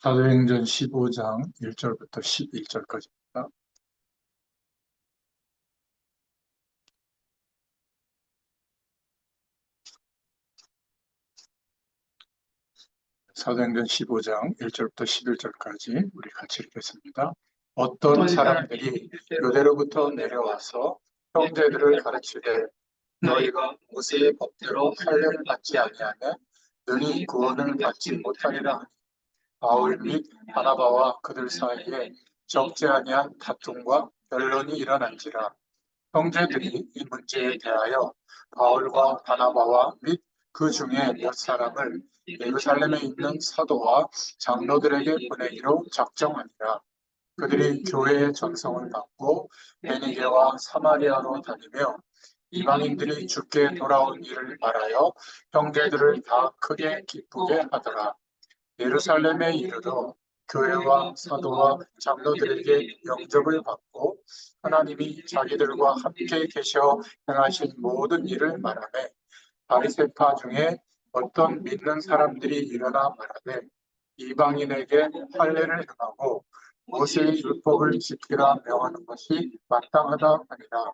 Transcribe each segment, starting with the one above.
사도행전 15장 1절부터 11절까지입니다. 사도행전 15장 1절부터 11절까지 우리 같이 읽겠습니다. 어떤 사람들이 유대로부터 내려와서 형제들을 가르치되 너희가 모세의 법대로 할례를 받지 아니하면 능히 구원을 받지 못하리라 하니 바울 및 바나바와 그들 사이에 적지 아니한 다툼과 변론이 일어난지라. 형제들이 이 문제에 대하여 바울과 바나바와 및 그 중에 몇 사람을 예루살렘에 있는 사도와 장로들에게 보내기로 작정하니라. 그들이 교회의 전성을 받고 베니게와 사마리아로 다니며 이방인들이 주께 돌아온 일을 말하여 형제들을 다 크게 기쁘게 하더라. 예루살렘에 이르러 교회와 사도와 장로들에게 영접을 받고 하나님이 자기들과 함께 계셔 행하신 모든 일을 말하며 바리새파 중에 어떤 믿는 사람들이 일어나 말하되 이방인에게 할례를 행하고 모세의 율법을 지키라 명하는 것이 마땅하다 하니라.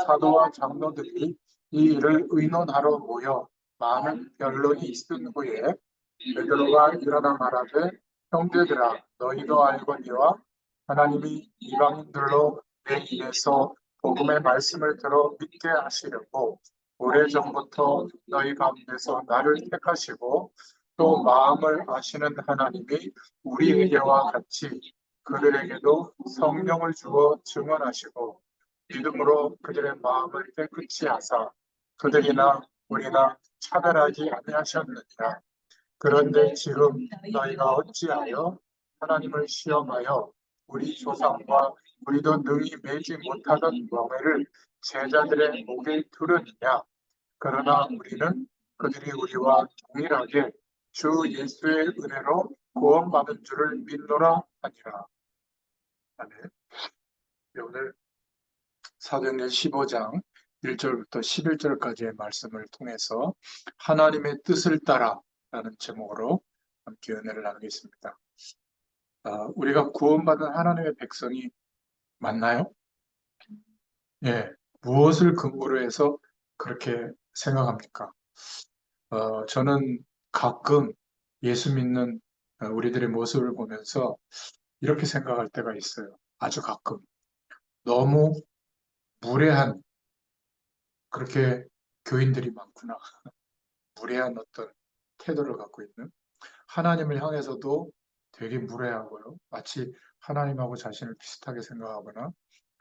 사도와 장로들이 이 일을 의논하러 모여 많은 변론이 있은 후에 베드로가 일어나 말하되 형제들아 너희도 알거니와 하나님이 이방인들로 내 입에서 복음의 말씀을 들어 믿게 하시려고 오래전부터 너희 가운데서 나를 택하시고 또 마음을 아시는 하나님이 우리에게와 같이 그들에게도 성령을 주어 증언하시고 믿음으로 그들의 마음을 깨끗이 하사 그들이나 우리나 차별하지 아니하셨느니라. 그런데 지금 너희가 어찌하여 하나님을 시험하여 우리 조상과 우리도 능히 매지 못하던 명예를 제자들의 목에 두르느냐. 그러나 우리는 그들이 우리와 동일하게 주 예수의 은혜로 구원받은 줄을 믿노라 하니라. 아멘. 오늘 사도행전 15장 1절부터 11절까지의 말씀을 통해서 하나님의 뜻을 따라 라는 제목으로 함께 은혜를 나누겠습니다. 우리가 구원받은 하나님의 백성이 맞나요? 예. 무엇을 근거로 해서 그렇게 생각합니까? 저는 가끔 예수 믿는 우리들의 모습을 보면서 이렇게 생각할 때가 있어요. 아주 가끔. 너무 무례한 그렇게 교인들이 많구나. 무례한 어떤 태도를 갖고 있는 하나님을 향해서도 되게 무례하고요. 마치 하나님하고 자신을 비슷하게 생각하거나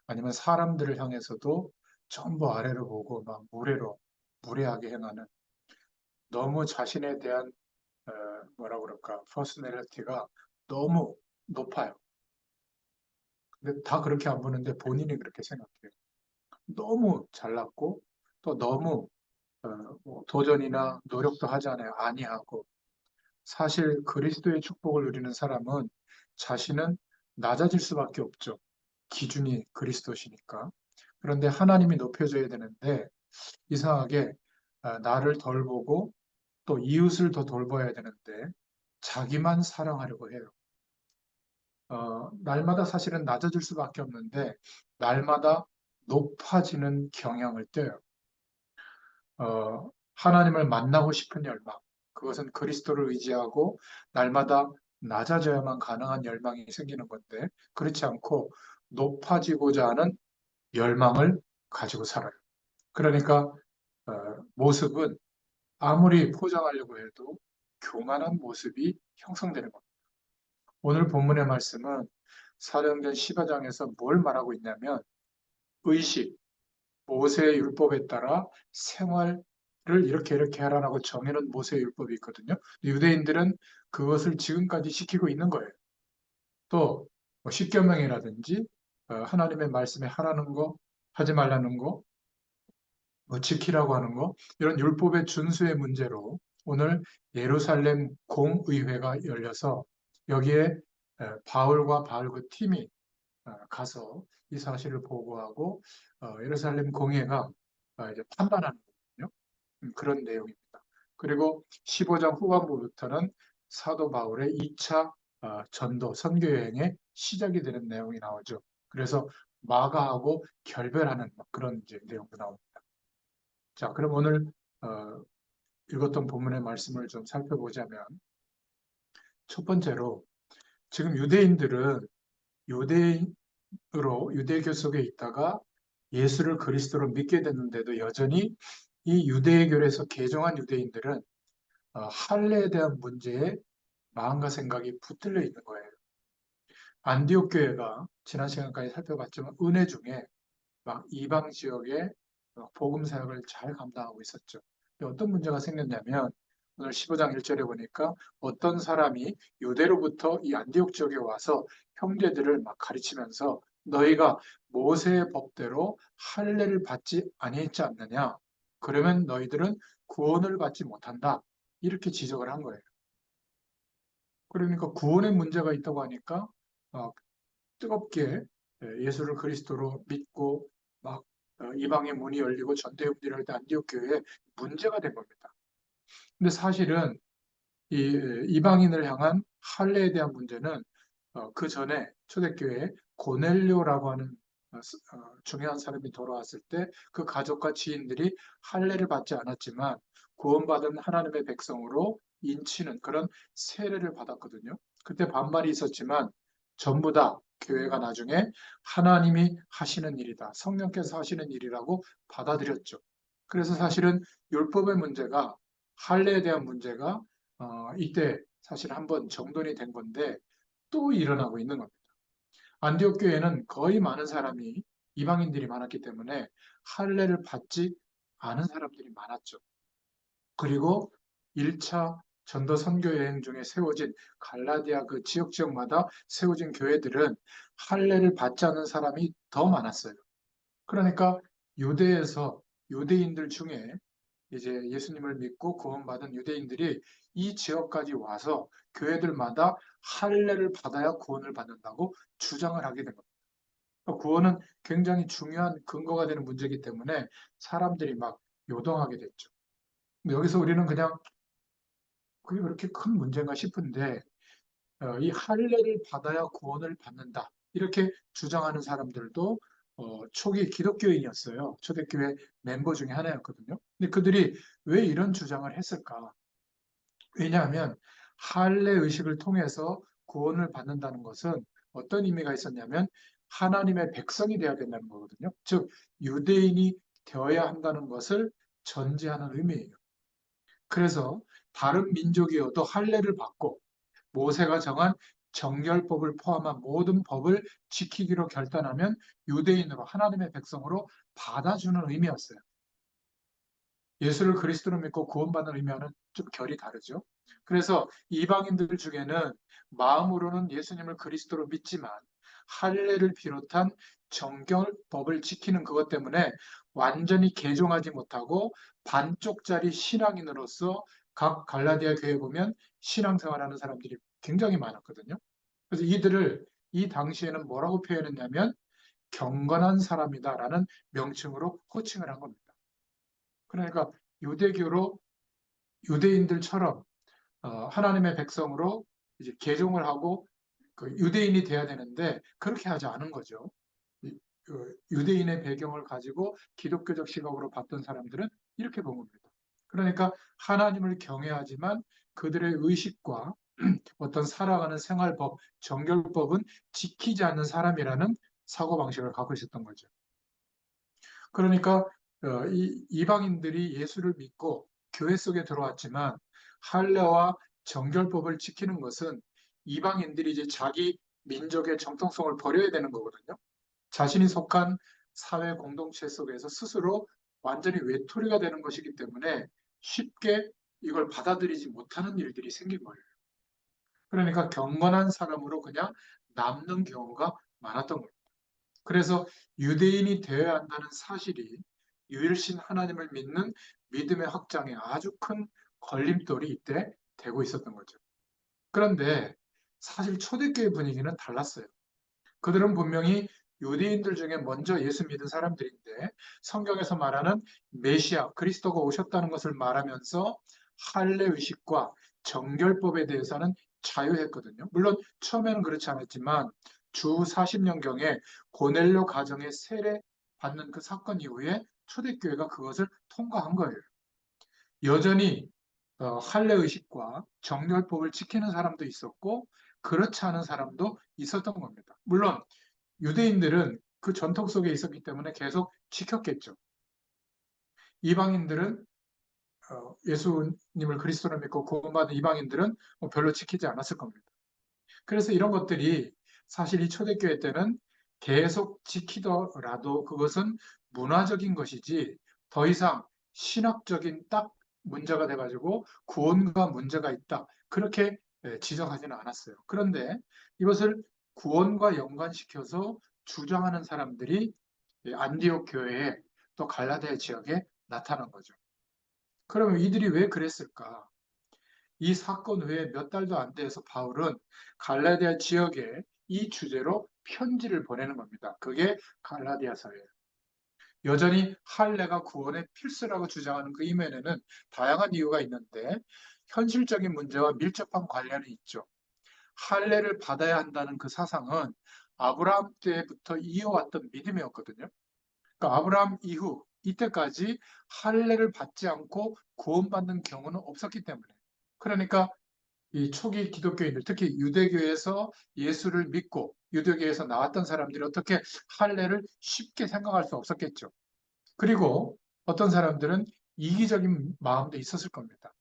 아니면 사람들을 향해서도 전부 아래로 보고 막 무례하게 행하는 너무 자신에 대한 뭐라 그럴까 퍼스널리티가 너무 높아요. 근데 다 그렇게 안 보는데 본인이 그렇게 생각해요. 너무 잘났고 또 너무 뭐 도전이나 노력도 하잖아요. 아니하고 사실 그리스도의 축복을 누리는 사람은 자신은 낮아질 수밖에 없죠. 기준이 그리스도시니까. 그런데 하나님이 높여줘야 되는데 이상하게 나를 덜 보고 또 이웃을 더 돌봐야 되는데 자기만 사랑하려고 해요. 날마다 사실은 낮아질 수밖에 없는데 날마다 높아지는 경향을 떼요. 하나님을 만나고 싶은 열망, 그것은 그리스도를 의지하고 날마다 낮아져야만 가능한 열망이 생기는 건데 그렇지 않고 높아지고자 하는 열망을 가지고 살아요. 그러니까 모습은 아무리 포장하려고 해도 교만한 모습이 형성되는 겁니다. 오늘 본문의 말씀은 사도행전 15장에서 뭘 말하고 있냐면 의식, 모세의 율법에 따라 생활을 이렇게 하라고 정해놓은 모세의 율법이 있거든요. 유대인들은 그것을 지금까지 지키고 있는 거예요. 또 십계명이라든지 하나님의 말씀에 하라는 거, 하지 말라는 거, 지키라고 하는 거 이런 율법의 준수의 문제로 오늘 예루살렘 공의회가 열려서 여기에 바울과 바울 그 팀이 가서 이 사실을 보고하고 예루살렘 공회가 이제 판단하는 거거든요. 그런 내용입니다. 그리고 15장 후반부부터는 사도 바울의 2차 전도, 선교 여행의 시작이 되는 내용이 나오죠. 그래서 마가하고 결별하는 그런 이제 내용도 나옵니다. 자, 그럼 오늘 어, 읽었던 본문의 말씀을 좀 살펴보자면 첫 번째로 지금 유대인들은 유대교 속에 있다가 예수를 그리스도로 믿게 됐는데도 여전히 이 유대교에서 개종한 유대인들은 할례에 대한 문제에 마음과 생각이 붙들려 있는 거예요. 안디옥 교회가 지난 시간까지 살펴봤지만 은혜 중에 막 이방 지역의 복음 사역을 잘 감당하고 있었죠. 어떤 문제가 생겼냐면 오늘 15장 1절에 보니까 어떤 사람이 유대로부터 이 안디옥 지역에 와서 형제들을 막 가르치면서 너희가 모세의 법대로 할례를 받지 아니했지 않느냐? 그러면 너희들은 구원을 받지 못한다. 이렇게 지적을 한 거예요. 그러니까 구원에 문제가 있다고 하니까 어, 뜨겁게 예수를 그리스도로 믿고 막 이방의 문이 열리고 전대웅들이 할때 안디옥 교회에 문제가 된 겁니다. 근데 사실은 이 이방인을 향한 할례에 대한 문제는 그 전에 초대교회에 고넬료라고 하는 중요한 사람이 돌아왔을 때 그 가족과 지인들이 할례를 받지 않았지만 구원받은 하나님의 백성으로 인치는 그런 세례를 받았거든요. 그때 반발이 있었지만 전부 다 교회가 나중에 하나님이 하시는 일이다. 성령께서 하시는 일이라고 받아들였죠. 그래서 사실은 율법의 문제가 할례에 대한 문제가 이때 사실 한번 정돈이 된 건데 또 일어나고 있는 겁니다. 안디옥 교회는 거의 많은 사람이 이방인들이 많았기 때문에 할례를 받지 않은 사람들이 많았죠. 그리고 1차 전도 선교 여행 중에 세워진 갈라디아 그 지역마다 세워진 교회들은 할례를 받지 않은 사람이 더 많았어요. 그러니까 유대에서 유대인들 중에 이제 예수님을 믿고 구원받은 유대인들이 이 지역까지 와서 교회들마다 할례를 받아야 구원을 받는다고 주장을 하게 된 겁니다. 그러니까 구원은 굉장히 중요한 근거가 되는 문제이기 때문에 사람들이 막 요동하게 됐죠. 근데 여기서 우리는 그냥 그게 그렇게 큰 문제인가 싶은데 이 할례를 받아야 구원을 받는다. 이렇게 주장하는 사람들도 초기 기독교인이었어요. 초대교회 멤버 중에 하나였거든요. 근데 그들이 왜 이런 주장을 했을까? 왜냐하면 할례 의식을 통해서 구원을 받는다는 것은 어떤 의미가 있었냐면 하나님의 백성이 되어야 된다는 거거든요. 즉 유대인이 되어야 한다는 것을 전제하는 의미예요. 그래서 다른 민족이어도 할례를 받고 모세가 정한 정결법을 포함한 모든 법을 지키기로 결단하면 유대인으로 하나님의 백성으로 받아주는 의미였어요. 예수를 그리스도로 믿고 구원받는 의미와는 좀 결이 다르죠. 그래서 이방인들 중에는 마음으로는 예수님을 그리스도로 믿지만 할례를 비롯한 정결법을 지키는 그것 때문에 완전히 개종하지 못하고 반쪽짜리 신앙인으로서 각 갈라디아 교회 보면 신앙생활하는 사람들이 굉장히 많았거든요. 그래서 이들을 이 당시에는 뭐라고 표현했냐면 경건한 사람이다라는 명칭으로 호칭을 한 겁니다. 그러니까 유대교로 유대인들처럼 하나님의 백성으로 이제 개종을 하고 그 유대인이 돼야 되는데 그렇게 하지 않은 거죠. 유대인의 배경을 가지고 기독교적 시각으로 봤던 사람들은 이렇게 본 겁니다. 그러니까 하나님을 경외하지만 그들의 의식과 어떤 살아가는 생활법, 정결법은 지키지 않는 사람이라는 사고방식을 갖고 있었던 거죠. 그러니까 이 이방인들이 예수를 믿고 교회 속에 들어왔지만 할례와 정결법을 지키는 것은 이방인들이 이제 자기 민족의 정통성을 버려야 되는 거거든요. 자신이 속한 사회 공동체 속에서 스스로 완전히 외톨이가 되는 것이기 때문에 쉽게 이걸 받아들이지 못하는 일들이 생긴 거예요. 그러니까 경건한 사람으로 그냥 남는 경우가 많았던 거예요. 그래서 유대인이 되어야 한다는 사실이 유일신 하나님을 믿는 믿음의 확장에 아주 큰 걸림돌이 이때 되고 있었던 거죠. 그런데 사실 초대교회 분위기는 달랐어요. 그들은 분명히 유대인들 중에 먼저 예수 믿은 사람들인데 성경에서 말하는 메시아, 그리스도가 오셨다는 것을 말하면서 할례 의식과 정결법에 대해서는 자유했거든요. 물론 처음에는 그렇지 않았지만 주 40년경에 고넬료 가정의 세례 받는 그 사건 이후에 초대교회가 그것을 통과한 거예요. 여전히 할례 의식과 정결법을 지키는 사람도 있었고 그렇지 않은 사람도 있었던 겁니다. 물론 유대인들은 그 전통 속에 있었기 때문에 계속 지켰겠죠. 이방인들은 예수님을 그리스도로 믿고 구원받은 이방인들은 뭐 별로 지키지 않았을 겁니다. 그래서 이런 것들이 사실 이 초대교회 때는 계속 지키더라도 그것은 문화적인 것이지 더 이상 신학적인 딱 문제가 돼가지고 구원과 문제가 있다. 그렇게 지적하지는 않았어요. 그런데 이것을 구원과 연관시켜서 주장하는 사람들이 안디옥 교회에 또 갈라디아 지역에 나타난 거죠. 그러면 이들이 왜 그랬을까? 이 사건 후에 몇 달도 안 돼서 바울은 갈라디아 지역에 이 주제로 편지를 보내는 겁니다. 그게 갈라디아서예요. 여전히 할례가 구원의 필수라고 주장하는 그 이면에는 다양한 이유가 있는데 현실적인 문제와 밀접한 관련이 있죠. 할례를 받아야 한다는 그 사상은 아브라함 때부터 이어왔던 믿음이었거든요. 그러니까 아브라함 이후 이때까지 할례를 받지 않고 구원받는 경우는 없었기 때문에 그러니까 이 초기 기독교인들, 특히 유대교에서 예수를 믿고 유대교에서 나왔던 사람들이 어떻게 할례를 쉽게 생각할 수 없었겠죠. 그리고 어떤 사람들은 이기적인 마음도 있었을 겁니다.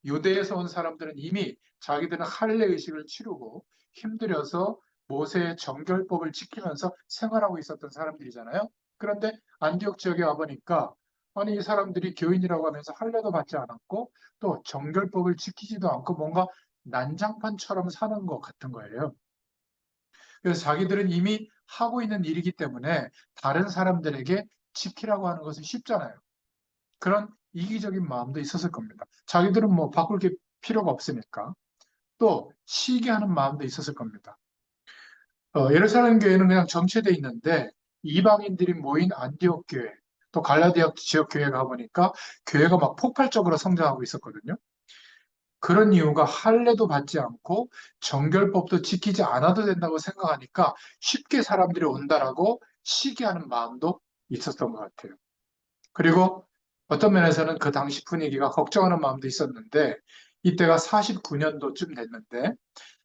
유대에서 온 사람들은 이미 자기들은 할례 의식을 치르고 힘들여서 모세의 정결법을 지키면서 생활하고 있었던 사람들이잖아요. 그런데 안디옥 지역에 와보니까 아니 이 사람들이 교인이라고 하면서 할례도 받지 않았고 또 정결법을 지키지도 않고 뭔가 난장판처럼 사는 것 같은 거예요. 그래서 자기들은 이미 하고 있는 일이기 때문에 다른 사람들에게 지키라고 하는 것은 쉽잖아요. 그런 이기적인 마음도 있었을 겁니다. 자기들은 뭐 바꿀 게 필요가 없으니까. 또 시기하는 마음도 있었을 겁니다. 예루살렘 교회는 그냥 정체돼 있는데 이방인들이 모인 안디옥 교회, 또 갈라디아 지역 교회 가보니까 교회가 막 폭발적으로 성장하고 있었거든요. 그런 이유가 할례도 받지 않고 정결법도 지키지 않아도 된다고 생각하니까 쉽게 사람들이 온다라고 시기하는 마음도 있었던 것 같아요. 그리고 어떤 면에서는 그 당시 분위기가 걱정하는 마음도 있었는데 이때가 49년도쯤 됐는데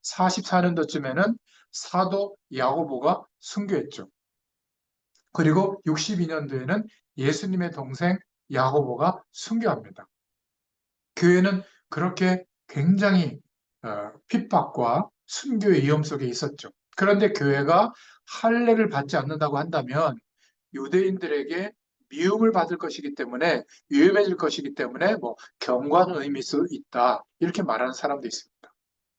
44년도쯤에는 사도 야고보가 순교했죠. 그리고 62년도에는 예수님의 동생 야고보가 순교합니다. 교회는 그렇게 굉장히 핍박과 순교의 위험 속에 있었죠. 그런데 교회가 할례를 받지 않는다고 한다면 유대인들에게 미움을 받을 것이기 때문에 위험해질 것이기 때문에 뭐 경고하는 의미일 수 있다 이렇게 말하는 사람도 있습니다.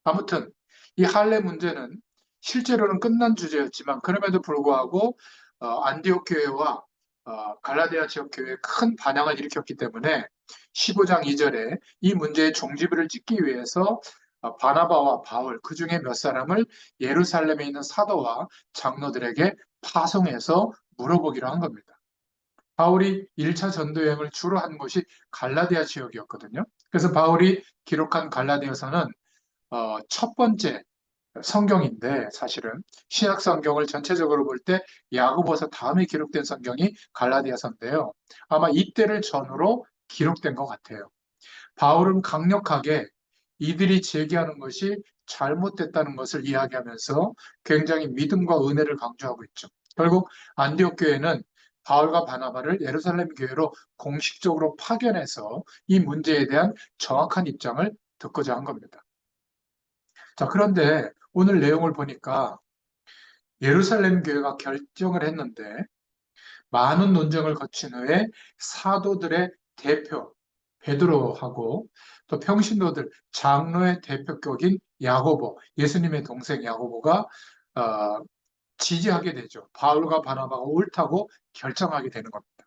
아무튼 이 할례 문제는 실제로는 끝난 주제였지만 그럼에도 불구하고 안디옥 교회와 갈라디아 지역 교회에 큰 반향을 일으켰기 때문에 15장 2절에 이 문제의 종지부를 찍기 위해서 바나바와 바울 그 중에 몇 사람을 예루살렘에 있는 사도와 장로들에게 파송해서 물어보기로 한 겁니다. 바울이 1차 전도 여행을 주로 한 곳이 갈라디아 지역이었거든요. 그래서 바울이 기록한 갈라디아서는 첫 번째 성경인데 사실은 신약 성경을 전체적으로 볼 때 야고보서 다음에 기록된 성경이 갈라디아서인데요. 아마 이때를 전후로 기록된 것 같아요. 바울은 강력하게 이들이 제기하는 것이 잘못됐다는 것을 이야기하면서 굉장히 믿음과 은혜를 강조하고 있죠. 결국 안디옥 교회는 바울과 바나바를 예루살렘 교회로 공식적으로 파견해서 이 문제에 대한 정확한 입장을 듣고자 한 겁니다. 자, 그런데 오늘 내용을 보니까 예루살렘 교회가 결정을 했는데 많은 논쟁을 거친 후에 사도들의 대표 베드로하고 또 평신도들 장로의 대표격인 야고보, 예수님의 동생 야고보가 어, 지지하게 되죠. 바울과 바나바가 옳다고 결정하게 되는 겁니다.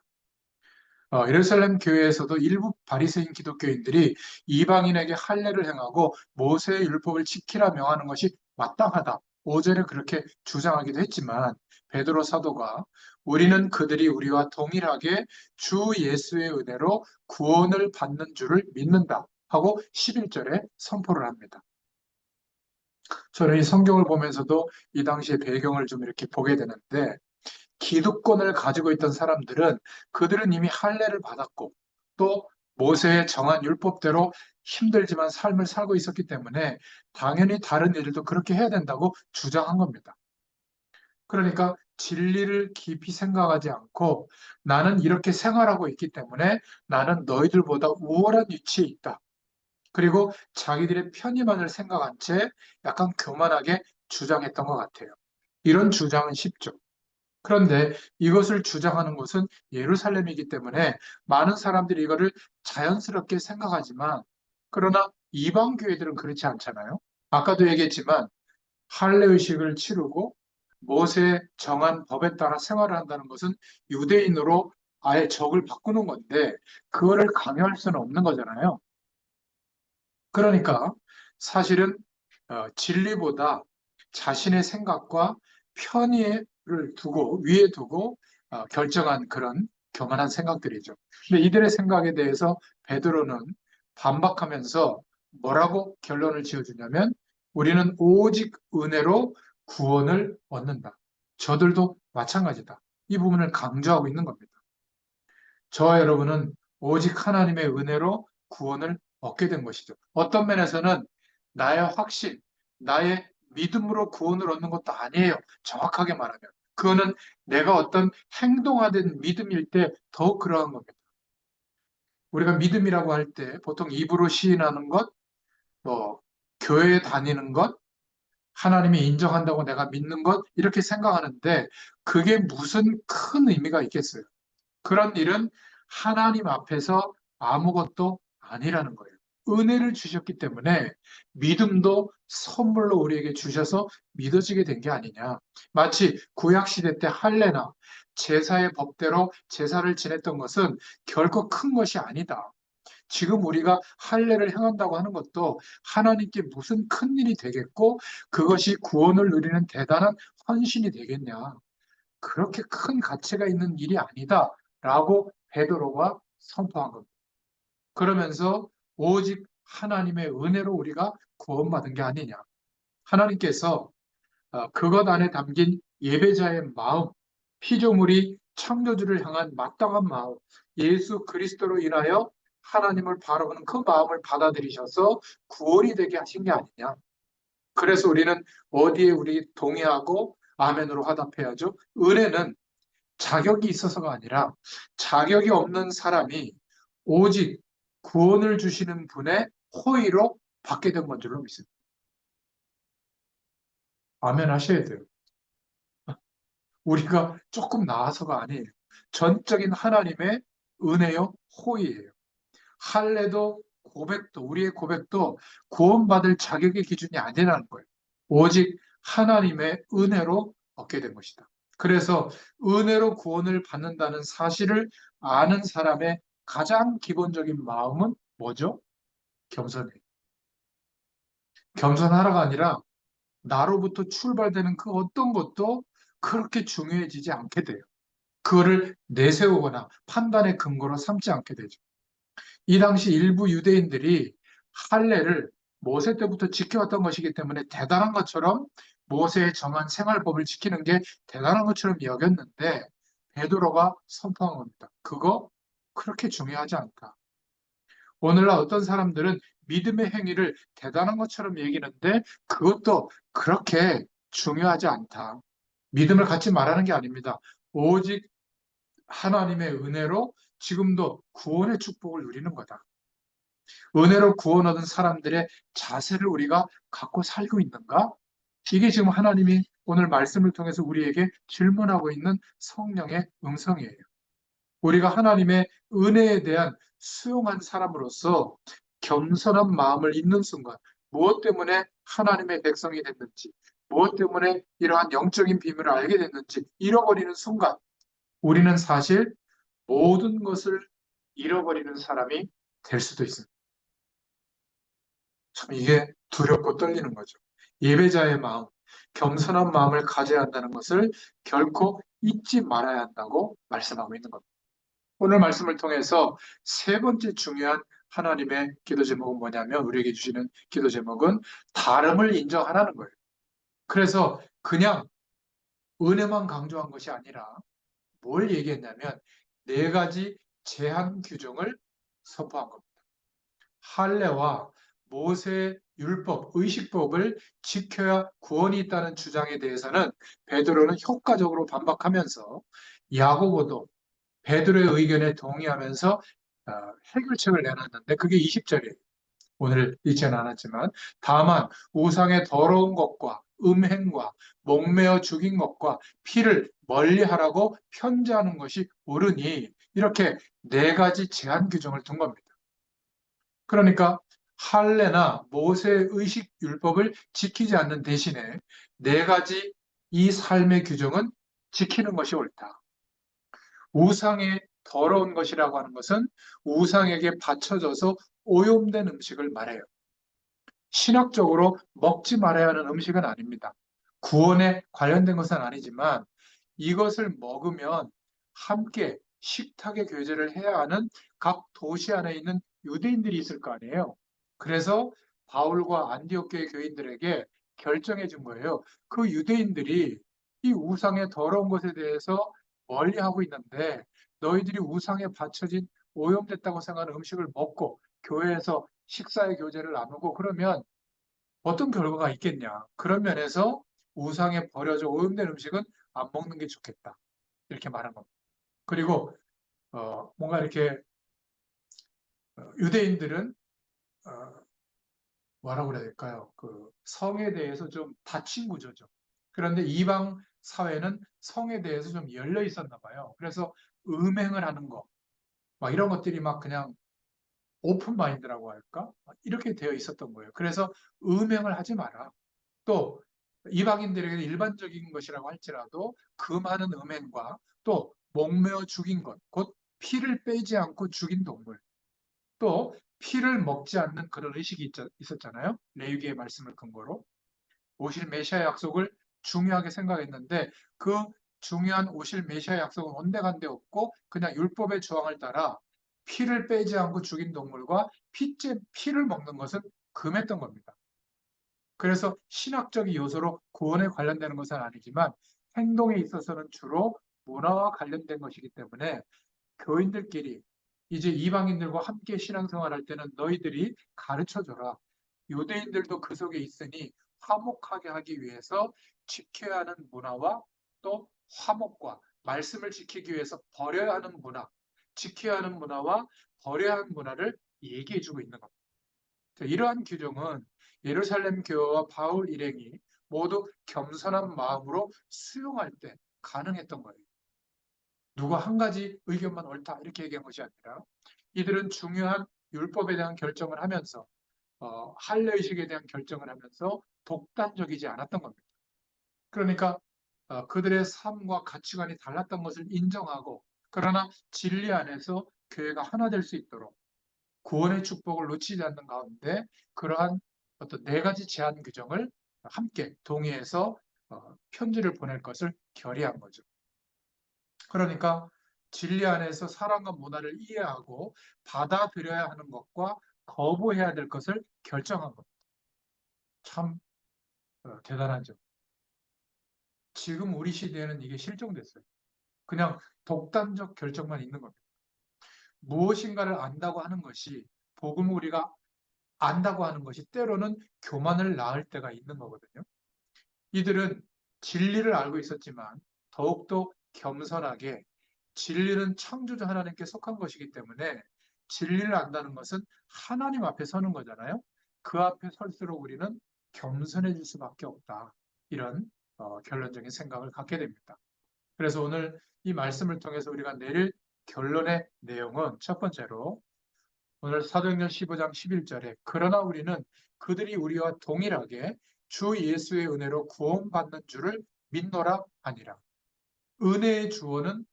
예루살렘 교회에서도 일부 바리새인 기독교인들이 이방인에게 할례를 행하고 모세의 율법을 지키라 명하는 것이 마땅하다. 오전에 그렇게 주장하기도 했지만 베드로 사도가 우리는 그들이 우리와 동일하게 주 예수의 은혜로 구원을 받는 줄을 믿는다 하고 11절에 선포를 합니다. 저는 이 성경을 보면서도 이 당시의 배경을 좀 이렇게 보게 되는데, 기득권을 가지고 있던 사람들은 그들은 이미 할례를 받았고 또 모세의 정한 율법대로 힘들지만 삶을 살고 있었기 때문에 당연히 다른 일들도 그렇게 해야 된다고 주장한 겁니다. 그러니까 진리를 깊이 생각하지 않고 나는 이렇게 생활하고 있기 때문에 나는 너희들보다 우월한 위치에 있다. 그리고 자기들의 편의만을 생각한 채 약간 교만하게 주장했던 것 같아요. 이런 주장은 쉽죠. 그런데 이것을 주장하는 곳은 예루살렘이기 때문에 많은 사람들이 이거를 자연스럽게 생각하지만, 그러나 이방 교회들은 그렇지 않잖아요. 아까도 얘기했지만 할례의식을 치르고 모세 정한 법에 따라 생활을 한다는 것은 유대인으로 아예 적을 바꾸는 건데, 그거를 강요할 수는 없는 거잖아요. 그러니까 사실은 진리보다 자신의 생각과 편의를 두고 위에 두고 결정한 그런 교만한 생각들이죠. 근데 이들의 생각에 대해서 베드로는 반박하면서 뭐라고 결론을 지어주냐면, 우리는 오직 은혜로 구원을 얻는다. 저들도 마찬가지다. 이 부분을 강조하고 있는 겁니다. 저와 여러분은 오직 하나님의 은혜로 구원을 얻게 된 것이죠. 어떤 면에서는 나의 확신, 나의 믿음으로 구원을 얻는 것도 아니에요. 정확하게 말하면. 그거는 내가 어떤 행동화된 믿음일 때 더욱 그러한 겁니다. 우리가 믿음이라고 할 때 보통 입으로 시인하는 것, 뭐, 교회에 다니는 것, 하나님이 인정한다고 내가 믿는 것, 이렇게 생각하는데 그게 무슨 큰 의미가 있겠어요? 그런 일은 하나님 앞에서 아무것도 아니라는 거예요. 은혜를 주셨기 때문에 믿음도 선물로 우리에게 주셔서 믿어지게 된 게 아니냐. 마치 구약시대 때 할례나 제사의 법대로 제사를 지냈던 것은 결코 큰 것이 아니다. 지금 우리가 할례를 행한다고 하는 것도 하나님께 무슨 큰 일이 되겠고 그것이 구원을 누리는 대단한 헌신이 되겠냐. 그렇게 큰 가치가 있는 일이 아니다라고 베드로가 선포한 겁니다. 그러면서 오직 하나님의 은혜로 우리가 구원받은 게 아니냐. 하나님께서 그것 안에 담긴 예배자의 마음, 피조물이 창조주를 향한 마땅한 마음, 예수 그리스도로 인하여 하나님을 바라보는 그 마음을 받아들이셔서 구원이 되게 하신 게 아니냐. 그래서 우리는 어디에 우리 동의하고 아멘으로 화답해야죠. 은혜는 자격이 있어서가 아니라 자격이 없는 사람이 오직 구원을 주시는 분의 호의로 받게 된 건 줄로 믿습니다. 아멘 하셔야 돼요. 우리가 조금 나아서가 아니에요. 전적인 하나님의 은혜요, 호의예요. 할례도 고백도, 우리의 고백도 구원받을 자격의 기준이 아니라는 거예요. 오직 하나님의 은혜로 얻게 된 것이다. 그래서 은혜로 구원을 받는다는 사실을 아는 사람의 가장 기본적인 마음은 뭐죠? 겸손해요. 겸손하라가 아니라 나로부터 출발되는 그 어떤 것도 그렇게 중요해지지 않게 돼요. 그거를 내세우거나 판단의 근거로 삼지 않게 되죠. 이 당시 일부 유대인들이 할례를 모세 때부터 지켜왔던 것이기 때문에 대단한 것처럼, 모세의 정한 생활법을 지키는 게 대단한 것처럼 여겼는데 베드로가 선포한 겁니다. 그거 그렇게 중요하지 않다. 오늘날 어떤 사람들은 믿음의 행위를 대단한 것처럼 여기는데 그것도 그렇게 중요하지 않다. 믿음을 갖지 말라는 게 아닙니다. 오직 하나님의 은혜로 지금도 구원의 축복을 누리는 거다. 은혜로 구원 얻은 사람들의 자세를 우리가 갖고 살고 있는가? 이게 지금 하나님이 오늘 말씀을 통해서 우리에게 질문하고 있는 성령의 음성이에요. 우리가 하나님의 은혜에 대한 수용한 사람으로서 겸손한 마음을 잊는 순간, 무엇 때문에 하나님의 백성이 됐는지, 무엇 때문에 이러한 영적인 비밀을 알게 됐는지 잃어버리는 순간, 우리는 사실 모든 것을 잃어버리는 사람이 될 수도 있습니다. 참 이게 두렵고 떨리는 거죠. 예배자의 마음, 겸손한 마음을 가져야 한다는 것을 결코 잊지 말아야 한다고 말씀하고 있는 겁니다. 오늘 말씀을 통해서 세 번째 중요한 하나님의 기도 제목은 뭐냐면, 우리에게 주시는 기도 제목은 다름을 인정하라는 거예요. 그래서 그냥 은혜만 강조한 것이 아니라 뭘 얘기했냐면 네 가지 제한 규정을 선포한 겁니다. 할례와 모세 율법, 의식법을 지켜야 구원이 있다는 주장에 대해서는 베드로는 효과적으로 반박하면서, 야고보도 베드로의 의견에 동의하면서 해결책을 내놨는데, 그게 20절이에요. 오늘 읽지는 않았지만, 다만 우상의 더러운 것과 음행과 목매어 죽인 것과 피를 멀리하라고 편지하는 것이 옳으니, 이렇게 네 가지 제한 규정을 둔 겁니다. 그러니까 할례나 모세 의식 율법을 지키지 않는 대신에 네 가지 이 삶의 규정은 지키는 것이 옳다. 우상의 더러운 것이라고 하는 것은 우상에게 바쳐져서 오염된 음식을 말해요. 신학적으로 먹지 말아야 하는 음식은 아닙니다. 구원에 관련된 것은 아니지만 이것을 먹으면 함께 식탁의 교제를 해야 하는 각 도시 안에 있는 유대인들이 있을 거 아니에요. 그래서 바울과 안디옥 교회 교인들에게 결정해 준 거예요. 그 유대인들이 이 우상의 더러운 것에 대해서 멀리하고 있는데, 너희들이 우상에 바쳐진 오염됐다고 생각하는 음식을 먹고 교회에서 식사의 교제를 나누고 그러면 어떤 결과가 있겠냐. 그런 면에서 우상에 버려져 오염된 음식은 안 먹는 게 좋겠다. 이렇게 말한 겁니다. 그리고 뭔가 이렇게 유대인들은 어, 뭐라고 그래야 될까요? 그 성에 대해서 좀 닫힌 구조죠. 그런데 이방 사회는 성에 대해서 좀 열려 있었나 봐요. 그래서 음행을 하는 거, 막 이런 것들이 막 그냥 오픈 마인드라고 할까? 이렇게 되어 있었던 거예요. 그래서 음행을 하지 마라. 또 이방인들에게 일반적인 것이라고 할지라도 그 많은 음행과 또 목매어 죽인 것, 곧 피를 빼지 않고 죽인 동물, 또 피를 먹지 않는 그런 의식이 있었잖아요. 레위기의 말씀을 근거로 오실 메시아 약속을 중요하게 생각했는데, 그 중요한 오실 메시아 약속은 온데간데 없고 그냥 율법의 조항을 따라 피를 빼지 않고 죽인 동물과 피를 먹는 것은 금했던 겁니다. 그래서 신학적인 요소로 구원에 관련되는 것은 아니지만 행동에 있어서는 주로 문화와 관련된 것이기 때문에 교인들끼리 이제 이방인들과 함께 신앙생활할 때는 너희들이 가르쳐줘라. 유대인들도 그 속에 있으니 화목하게 하기 위해서 지켜야 하는 문화와 또 화목과 말씀을 지키기 위해서 버려야 하는 문화, 지켜야 하는 문화와 버려야 하는 문화를 얘기해주고 있는 겁니다. 이러한 규정은 예루살렘 교회와 바울 일행이 모두 겸손한 마음으로 수용할 때 가능했던 거예요. 누가 한 가지 의견만 옳다 이렇게 얘기한 것이 아니라 이들은 중요한 율법에 대한 결정을 하면서 할례의식에 대한 결정을 하면서 독단적이지 않았던 겁니다. 그러니까 그들의 삶과 가치관이 달랐던 것을 인정하고, 그러나 진리 안에서 교회가 하나 될 수 있도록 구원의 축복을 놓치지 않는 가운데 그러한 어떤 네 가지 제한 규정을 함께 동의해서 편지를 보낼 것을 결의한 거죠. 그러니까 진리 안에서 사랑과 문화를 이해하고 받아들여야 하는 것과 거부해야 될 것을 결정한 겁니다. 참 대단하죠. 지금 우리 시대에는 이게 실종됐어요. 그냥 독단적 결정만 있는 겁니다. 무엇인가를 안다고 하는 것이, 복음을 우리가 안다고 하는 것이 때로는 교만을 낳을 때가 있는 거거든요. 이들은 진리를 알고 있었지만 더욱더 겸손하게, 진리는 창조주 하나님께 속한 것이기 때문에 진리를 안다는 것은 하나님 앞에 서는 거잖아요. 그 앞에 설수록 우리는 겸손해질 수밖에 없다. 이런 결론적인 생각을 갖게 됩니다. 그래서 오늘 이 말씀을 통해서 우리가 내릴 결론의 내용은, 첫 번째로 오늘 사도행전 15장 11절에 그러나 우리는 그들이 우리와 동일하게 주 예수의 은혜로 구원받는 줄을 믿노라 하니라. 은혜의 주어는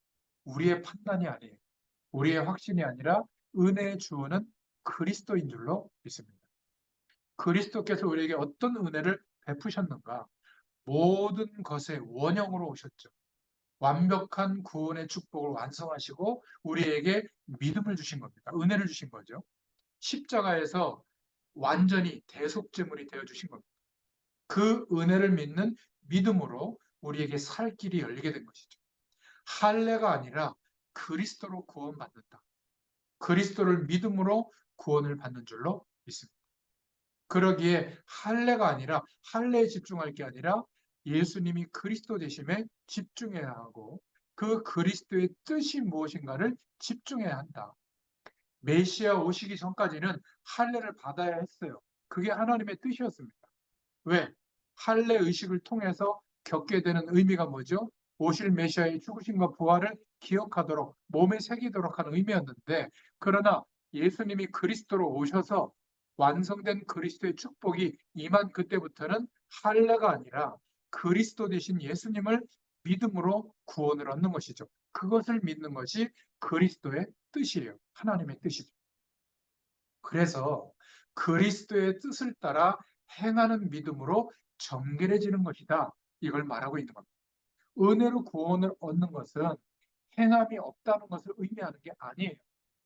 우리의 판단이 아니에요. 우리의 확신이 아니라 은혜의 주어는 그리스도인 줄로 믿습니다. 그리스도께서 우리에게 어떤 은혜를 베푸셨는가? 모든 것의 원형으로 오셨죠. 완벽한 구원의 축복을 완성하시고 우리에게 믿음을 주신 겁니다. 은혜를 주신 거죠. 십자가에서 완전히 대속제물이 되어주신 겁니다. 그 은혜를 믿는 믿음으로 우리에게 살 길이 열리게 된 것이죠. 할례가 아니라 그리스도로 구원받는다. 그리스도를 믿음으로 구원을 받는 줄로 믿습니다. 그러기에 할례가 아니라 할례에 집중할 게 아니라 예수님이 그리스도 되심에 집중해야 하고 그 그리스도의 뜻이 무엇인가를 집중해야 한다. 메시아 오시기 전까지는 할례를 받아야 했어요. 그게 하나님의 뜻이었습니다. 왜? 할례 의식을 통해서 겪게 되는 의미가 뭐죠? 오실 메시아의 죽으심과 부활을 기억하도록 몸에 새기도록 하는 의미였는데, 그러나 예수님이 그리스도로 오셔서 완성된 그리스도의 축복이 임한 그때부터는 할례가 아니라 그리스도 되신 예수님을 믿음으로 구원을 얻는 것이죠. 그것을 믿는 것이 그리스도의 뜻이에요. 하나님의 뜻이죠. 그래서 그리스도의 뜻을 따라 행하는 믿음으로 정결해지는 것이다. 이걸 말하고 있는 겁니다. 은혜로 구원을 얻는 것은 행함이 없다는 것을 의미하는 게 아니에요.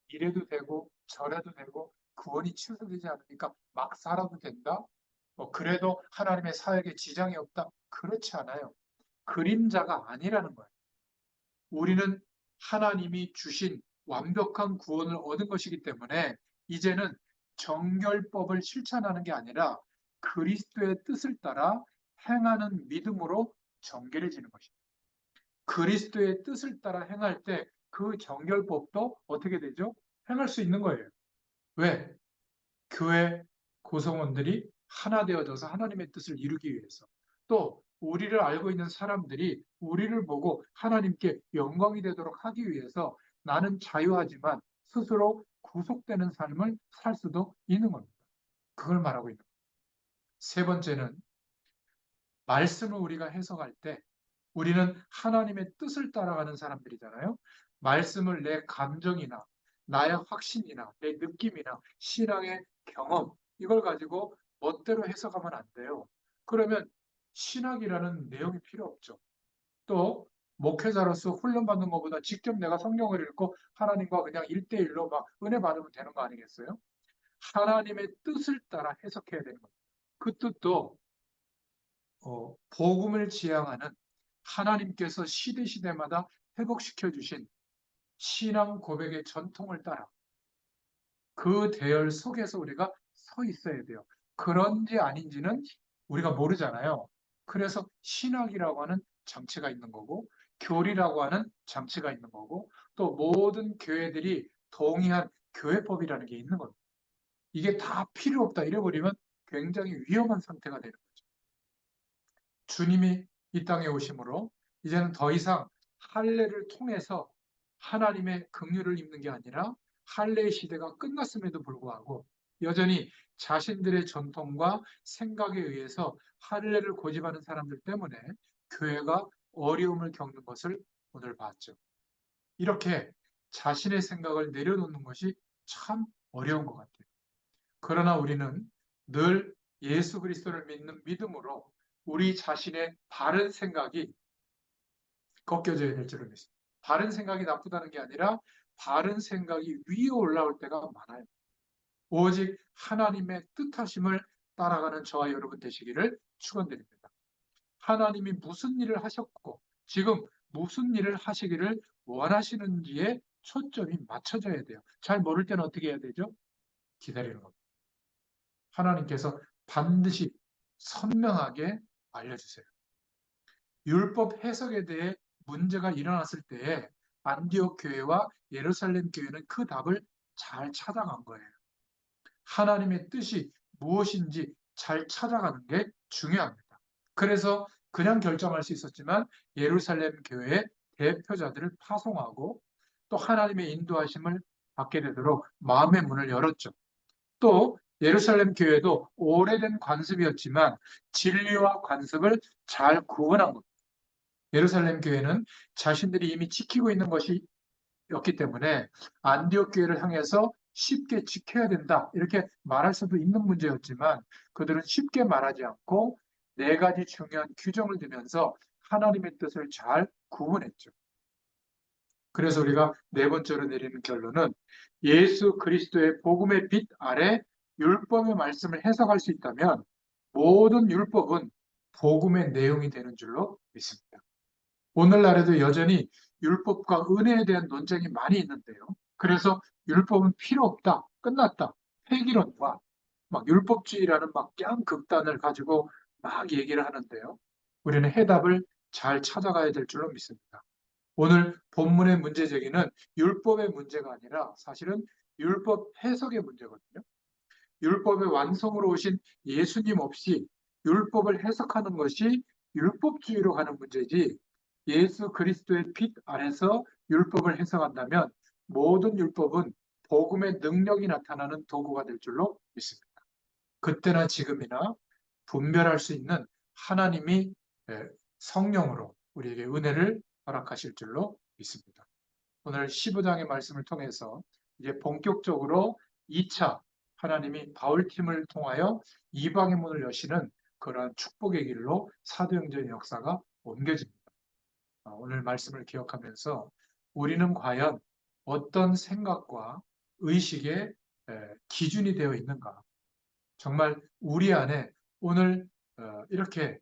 이래도 되고 저래도 되고 구원이 취소되지 않으니까 막 살아도 된다. 그래도 하나님의 사역에 지장이 없다. 그렇지 않아요. 그림자가 아니라는 거예요. 우리는 하나님이 주신 완벽한 구원을 얻은 것이기 때문에 이제는 정결법을 실천하는 게 아니라 그리스도의 뜻을 따라 행하는 믿음으로 정결해지는 것입니다. 그리스도의 뜻을 따라 행할 때 그 정결법도 어떻게 되죠? 행할 수 있는 거예요. 왜? 교회 구성원들이 하나 되어져서 하나님의 뜻을 이루기 위해서, 또 우리를 알고 있는 사람들이 우리를 보고 하나님께 영광이 되도록 하기 위해서 나는 자유하지만 스스로 구속되는 삶을 살 수도 있는 겁니다. 그걸 말하고 있는 겁니다. 세 번째는 말씀을 우리가 해석할 때 우리는 하나님의 뜻을 따라가는 사람들이잖아요. 말씀을 내 감정이나 나의 확신이나 내 느낌이나 신앙의 경험, 이걸 가지고 멋대로 해석하면 안 돼요. 그러면 신학이라는 내용이 필요 없죠. 또 목회자로서 훈련받는 것보다 직접 내가 성경을 읽고 하나님과 그냥 1대1로 막 은혜 받으면 되는 거 아니겠어요? 하나님의 뜻을 따라 해석해야 되는 겁니다. 그 뜻도 복음을 지향하는 하나님께서 시대시대마다 회복시켜 주신 신앙 고백의 전통을 따라 그 대열 속에서 우리가 서 있어야 돼요. 그런지 아닌지는 우리가 모르잖아요. 그래서 신학이라고 하는 장치가 있는 거고 교리라고 하는 장치가 있는 거고 또 모든 교회들이 동의한 교회법이라는 게 있는 겁니다. 이게 다 필요 없다 이래버리면 굉장히 위험한 상태가 되는 거죠. 주님이 이 땅에 오심으로 이제는 더 이상 할례를 통해서 하나님의 긍휼을 입는 게 아니라 할례의 시대가 끝났음에도 불구하고 여전히 자신들의 전통과 생각에 의해서 할례를 고집하는 사람들 때문에 교회가 어려움을 겪는 것을 오늘 봤죠. 이렇게 자신의 생각을 내려놓는 것이 참 어려운 것 같아요. 그러나 우리는 늘 예수 그리스도를 믿는 믿음으로 우리 자신의 바른 생각이 꺾여져야 될 줄을 믿습니다. 바른 생각이 나쁘다는 게 아니라 바른 생각이 위에 올라올 때가 많아요. 오직 하나님의 뜻하심을 따라가는 저와 여러분 되시기를 축원드립니다. 하나님이 무슨 일을 하셨고 지금 무슨 일을 하시기를 원하시는지에 초점이 맞춰져야 돼요. 잘 모를 때는 어떻게 해야 되죠? 기다리는 겁니다. 하나님께서 반드시 선명하게 알려주세요. 율법 해석에 대해 문제가 일어났을 때에 안디옥 교회와 예루살렘 교회는 그 답을 잘 찾아간 거예요. 하나님의 뜻이 무엇인지 잘 찾아가는 게 중요합니다. 그래서 그냥 결정할 수 있었지만 예루살렘 교회의 대표자들을 파송하고 또 하나님의 인도하심을 받게 되도록 마음의 문을 열었죠. 또 예루살렘 교회도 오래된 관습이었지만 진리와 관습을 잘 구분한 것. 예루살렘 교회는 자신들이 이미 지키고 있는 것이었기 때문에 안디옥 교회를 향해서 쉽게 지켜야 된다 이렇게 말할 수도 있는 문제였지만 그들은 쉽게 말하지 않고 네 가지 중요한 규정을 두면서 하나님의 뜻을 잘 구분했죠. 그래서 우리가 네 번째로 내리는 결론은 예수 그리스도의 복음의 빛 아래 율법의 말씀을 해석할 수 있다면 모든 율법은 복음의 내용이 되는 줄로 믿습니다. 오늘날에도 여전히 율법과 은혜에 대한 논쟁이 많이 있는데요. 그래서 율법은 필요 없다, 끝났다, 폐기론과 막 율법주의라는 막 깡극단을 가지고 막 얘기를 하는데요. 우리는 해답을 잘 찾아가야 될 줄로 믿습니다. 오늘 본문의 문제 제기는 율법의 문제가 아니라 사실은 율법 해석의 문제거든요. 율법의 완성으로 오신 예수님 없이 율법을 해석하는 것이 율법주의로 가는 문제지, 예수 그리스도의 빛 안에서 율법을 해석한다면 모든 율법은 복음의 능력이 나타나는 도구가 될 줄로 믿습니다. 그때나 지금이나 분별할 수 있는 하나님이 성령으로 우리에게 은혜를 허락하실 줄로 믿습니다. 오늘 15장의 말씀을 통해서 이제 본격적으로 2차 하나님이 바울팀을 통하여 이방의 문을 여시는 그러한 축복의 길로 사도행전의 역사가 옮겨집니다. 오늘 말씀을 기억하면서 우리는 과연 어떤 생각과 의식의 기준이 되어 있는가? 정말 우리 안에 오늘 이렇게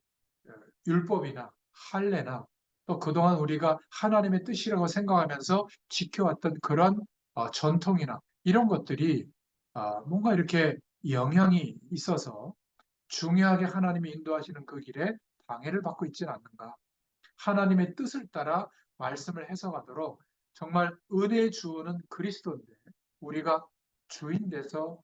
율법이나 할례나 또 그동안 우리가 하나님의 뜻이라고 생각하면서 지켜왔던 그런 전통이나 이런 것들이 뭔가 이렇게 영향이 있어서 중요하게 하나님이 인도하시는 그 길에 방해를 받고 있지는 않는가. 하나님의 뜻을 따라 말씀을 해석하도록 정말 은혜의 주어는 그리스도인데 우리가 주인 돼서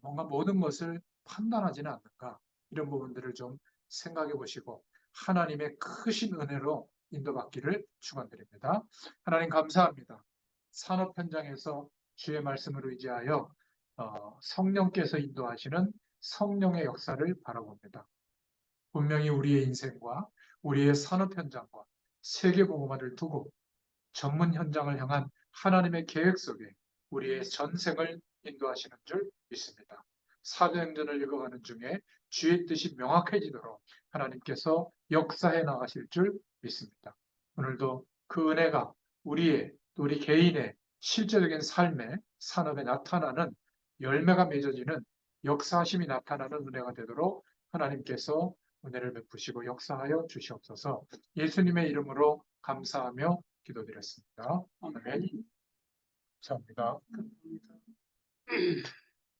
뭔가 모든 것을 판단하지는 않는가. 이런 부분들을 좀 생각해 보시고 하나님의 크신 은혜로 인도받기를 축원드립니다. 하나님 감사합니다. 산업 현장에서 주의 말씀을 의지하여 성령께서 인도하시는 성령의 역사를 바라봅니다. 분명히 우리의 인생과 우리의 산업 현장과 세계 복음화를 두고 전문 현장을 향한 하나님의 계획 속에 우리의 전생을 인도하시는 줄 믿습니다. 사도행전을 읽어가는 중에 주의 뜻이 명확해지도록 하나님께서 역사해 나가실 줄 믿습니다. 오늘도 그 은혜가 우리 개인의 실제적인 삶의 산업에 나타나는 열매가 맺어지는 역사하심이 나타나는 은혜가 되도록 하나님께서 은혜를 베푸시고 역사하여 주시옵소서. 예수님의 이름으로 감사하며 기도드렸습니다. 아멘. 감사합니다.